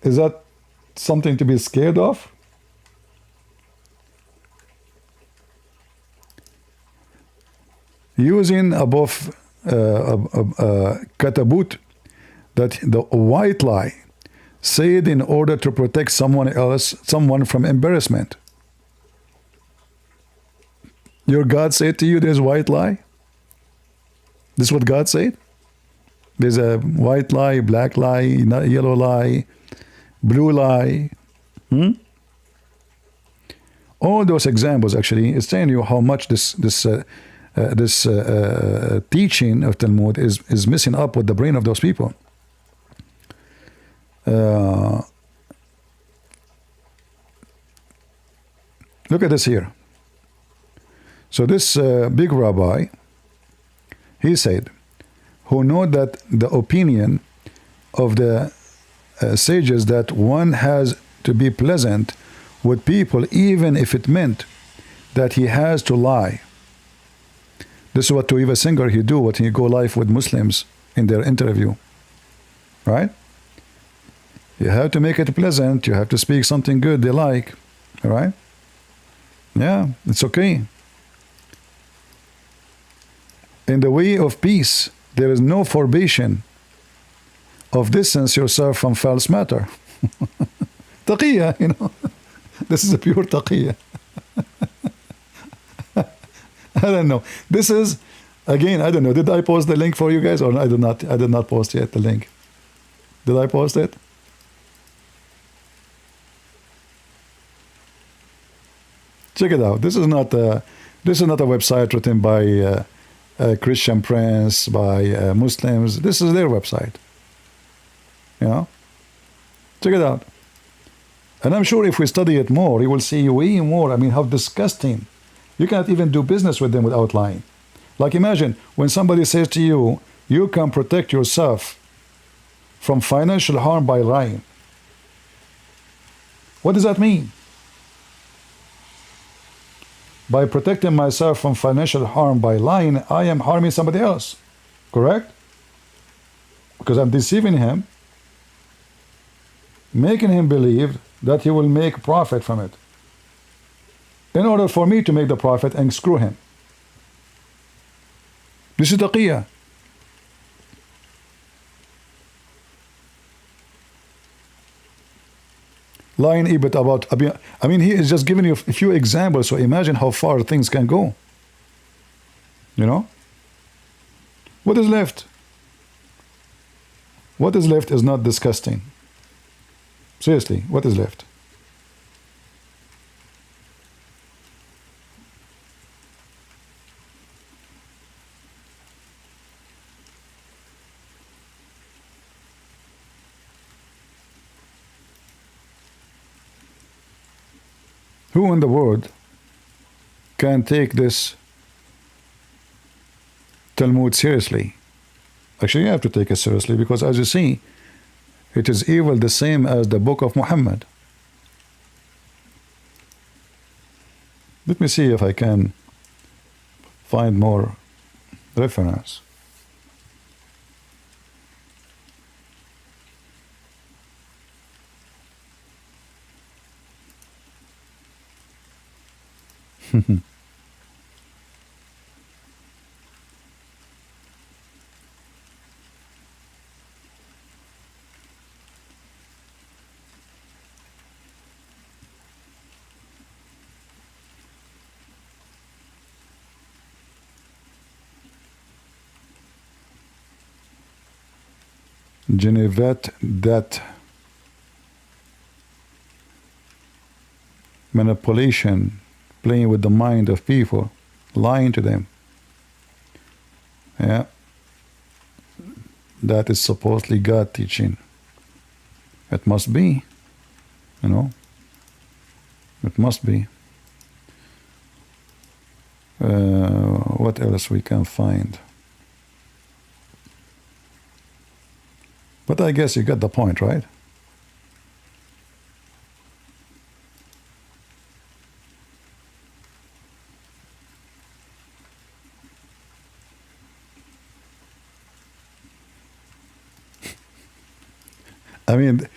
Is that something to be scared of? Using above katabut, that the white lie said in order to protect someone from embarrassment. Your God said to you there's white lie? This is what God said? There's a white lie, black lie, yellow lie, blue lie. All those examples actually is telling you how much this teaching of Talmud is messing up with the brain of those people. Look at this here. So this big rabbi, he said, who know that the opinion of the sages that one has to be pleasant with people even if it meant that he has to lie. This is what Tuiva Singer he do when he go live with Muslims in their interview. Right? You have to make it pleasant. You have to speak something good they like. All right? Yeah, it's okay. In the way of peace, there is no forbidden of distance yourself from false matter. Taqiyya, you know. This is a pure taqiyya. I don't know. This is, again, I don't know. Did I post the link for you guys or I did not? I did not post yet the link. Did I post it? Check it out. This is not a website written by Christian Prince, by Muslims. This is their website. You know? Check it out. And I'm sure if we study it more, you will see way more. I mean, how disgusting. You cannot even do business with them without lying. Like imagine when somebody says to you, you can protect yourself from financial harm by lying. What does that mean? By protecting myself from financial harm by lying, I am harming somebody else. Correct? Because I'm deceiving him, making him believe that he will make profit from it, in order for me to make the profit and screw him. This is taqiyya. lying even about, I mean, he is just giving you a few examples, so imagine how far things can go. You know? What is left? What is left is not disgusting. Seriously, what is left? Who in the world can take this Talmud seriously? Actually, you have to take it seriously, because as you see, it is evil the same as the book of Muhammad. Let me see if I can find more reference. Genevet, that manipulation, playing with the mind of people, lying to them. Yeah, that is supposedly God teaching. It must be, you know, it must be. What else we can find? But I guess you got the point, right? I mean,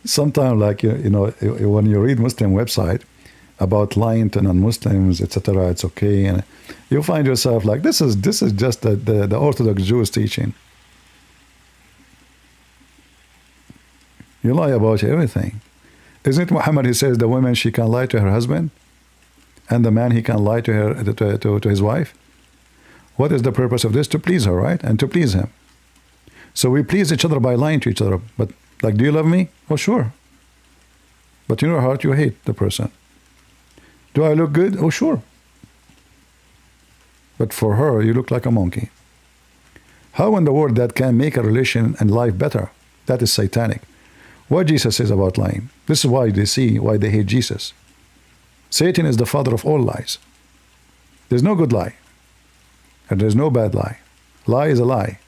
sometimes, like, you know, when you read Muslim website about lying to non-Muslims, etc., it's okay, and you find yourself like, this is just the Orthodox Jews teaching. You lie about everything. Isn't it Muhammad, he says the woman, she can lie to her husband, and the man, he can lie to her to his wife? What is the purpose of this? To please her, right? And to please him. So we please each other by lying to each other. But like, do you love me? Oh, sure. But in your heart, you hate the person. Do I look good? Oh, sure. But for her, you look like a monkey. How in the world that can make a relation and life better? That is satanic. What Jesus says about lying. This is why they hate Jesus. Satan is the father of all lies. There's no good lie. And there's no bad lie. Lie is a lie.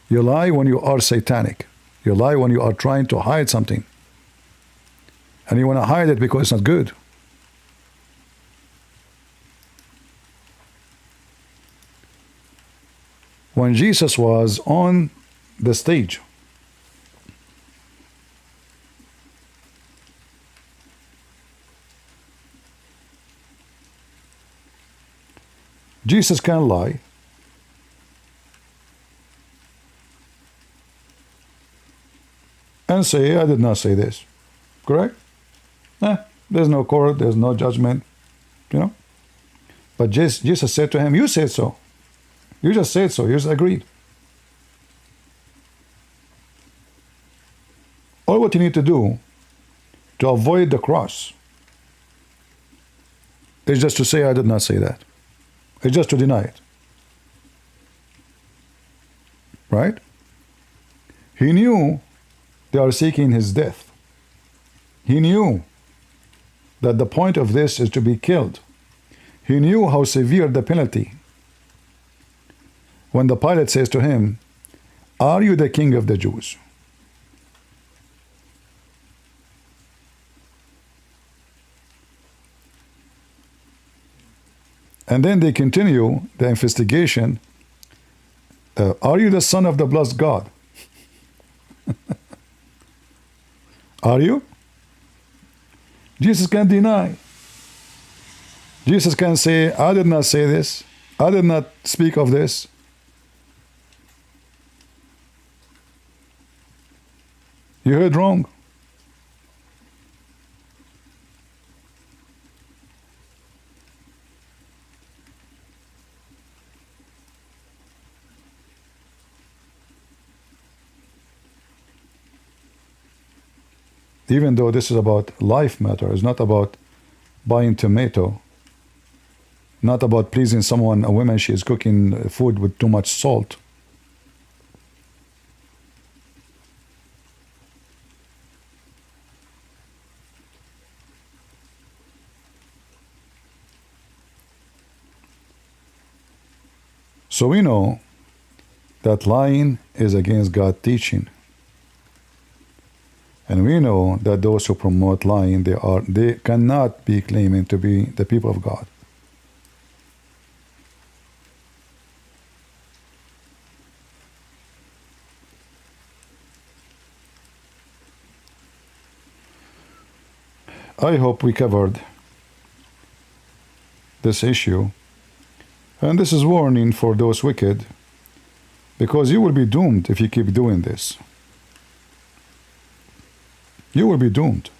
You lie when you are satanic. You lie when you are trying to hide something. And you want to hide it because it's not good. When Jesus was on the stage, Jesus can lie. And say, I did not say this. Correct? There's no court, there's no judgment, you know. But Jesus said to him, you said so. You just said so. You just agreed. All what you need to do to avoid the cross is just to say, I did not say that. It's just to deny it. Right? He knew they are seeking his death. He knew that the point of this is to be killed. He knew how severe the penalty. When the Pilate says to him, are you the king of the Jews? And then they continue the investigation. Are you the son of the blessed God? Are you? Jesus can deny. Jesus can say, I did not say this. I did not speak of this. You heard wrong. Even though this is about life matter, it's not about buying tomato, not about pleasing someone, a woman, she is cooking food with too much salt. So we know that lying is against God's teaching. And we know that those who promote lying, they cannot be claiming to be the people of God. I hope we covered this issue. And this is warning for those wicked, because you will be doomed if you keep doing this. You will be doomed.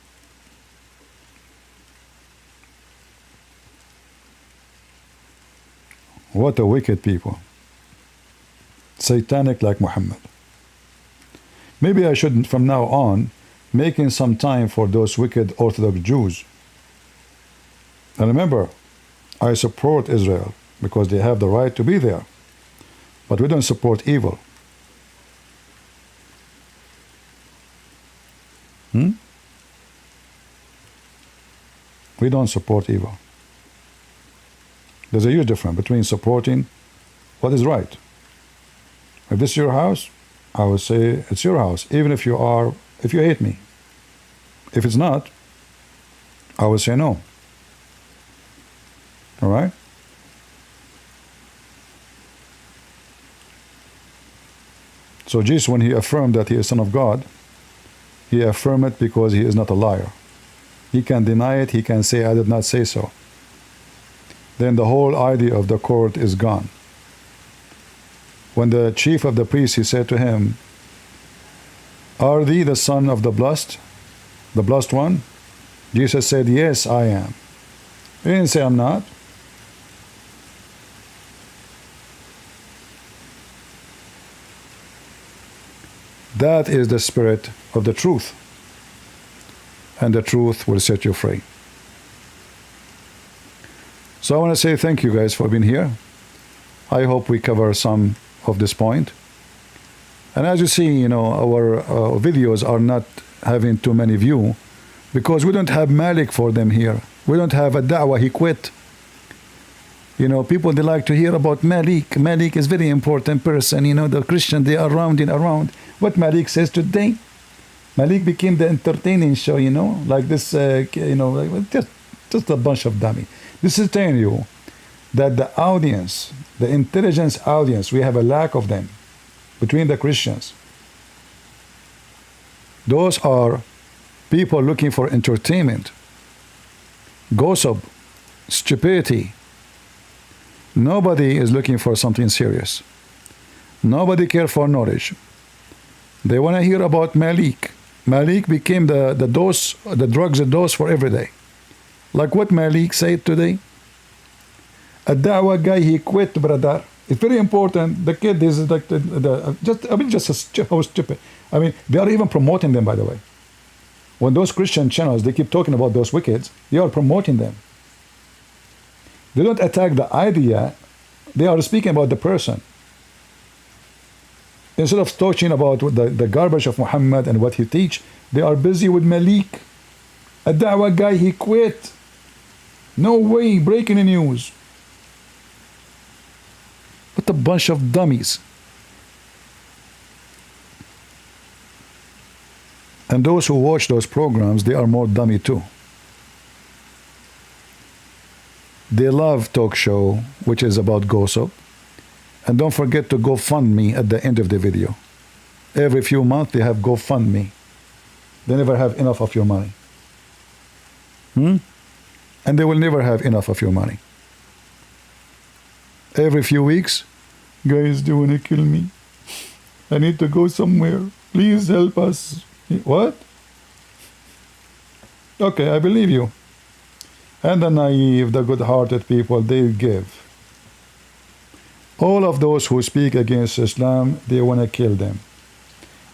What a wicked people. Satanic like Muhammad. Maybe I shouldn't from now on making some time for those wicked Orthodox Jews. And remember, I support Israel because they have the right to be there. But we don't support evil. We don't support evil. There's a huge difference between supporting what is right. If this is your house, I would say it's your house, even if you hate me. If it's not, I would say no. All right? So Jesus, when he affirmed that he is Son of God, he affirmed it because he is not a liar. He can deny it, he can say, I did not say so. Then the whole idea of the court is gone. When the chief of the priests, he said to him, are thee the son of the blessed one? Jesus said, yes, I am. He didn't say I'm not. That is the spirit of the truth. And the truth will set you free. So I want to say thank you guys for being here. I hope we cover some of this point. And as you see, our videos are not having too many views because we don't have Malik for them here. We don't have a da'wah, he quit. People, they like to hear about Malik. Malik is very important person. The Christian, they are round and around. What Malik says today, Malik became the entertaining show, like this, just a bunch of dummy. This is telling you that the audience, the intelligence audience, we have a lack of them between the Christians. Those are people looking for entertainment, gossip, stupidity. Nobody is looking for something serious. Nobody cares for knowledge. They want to hear about Malik. Malik became the dose, the drugs, the dose for every day. Like what Malik said today. A da'wah guy, he quit, brother. It's very important. The kid is like how stupid. They are even promoting them, by the way. When those Christian channels, they keep talking about those wickeds, they are promoting them. They don't attack the idea, they are speaking about the person. Instead of talking about the garbage of Muhammad and what he teach, they are busy with Malik. A da'wah guy, he quit. No way, breaking the news. What a bunch of dummies. And those who watch those programs, they are more dummy too. They love talk show, which is about gossip. And don't forget to GoFundMe at the end of the video. Every few months they have GoFundMe. They never have enough of your money. And they will never have enough of your money. Every few weeks, guys, they want to kill me. I need to go somewhere. Please help us. What? Okay, I believe you. And the naive, the good-hearted people, they give. All of those who speak against Islam, they want to kill them.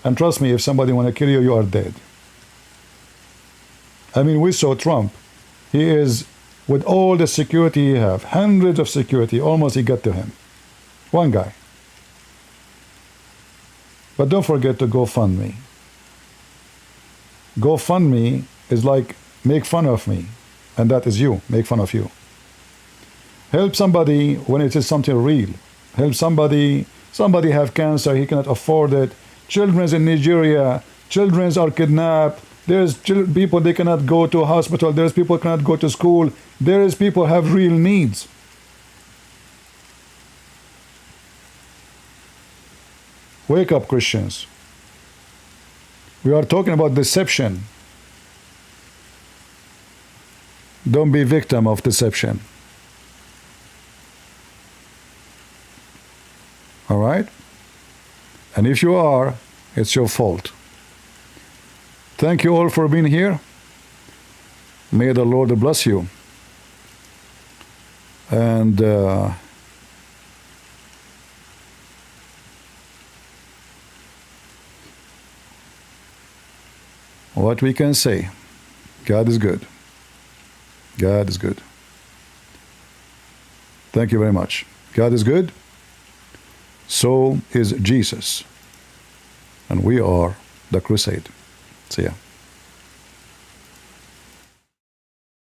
And trust me, if somebody want to kill you, you are dead. I mean, we saw Trump. He is, with all the security he have, hundreds of security, almost he got to him. One guy. But don't forget to GoFundMe. GoFundMe is like make fun of me. And that is you, make fun of you. Help somebody when it is something real. Help somebody have cancer, he cannot afford it. Children in Nigeria, children are kidnapped. There's people, they cannot go to a hospital. There's people cannot go to school. There is people have real needs. Wake up, Christians. We are talking about deception. Don't be victim of deception. All right? And if you are, it's your fault. Thank you all for being here. May the Lord bless you. And what we can say, God is good. God is good. Thank you very much. God is good. So is Jesus. And we are the crusade. See ya.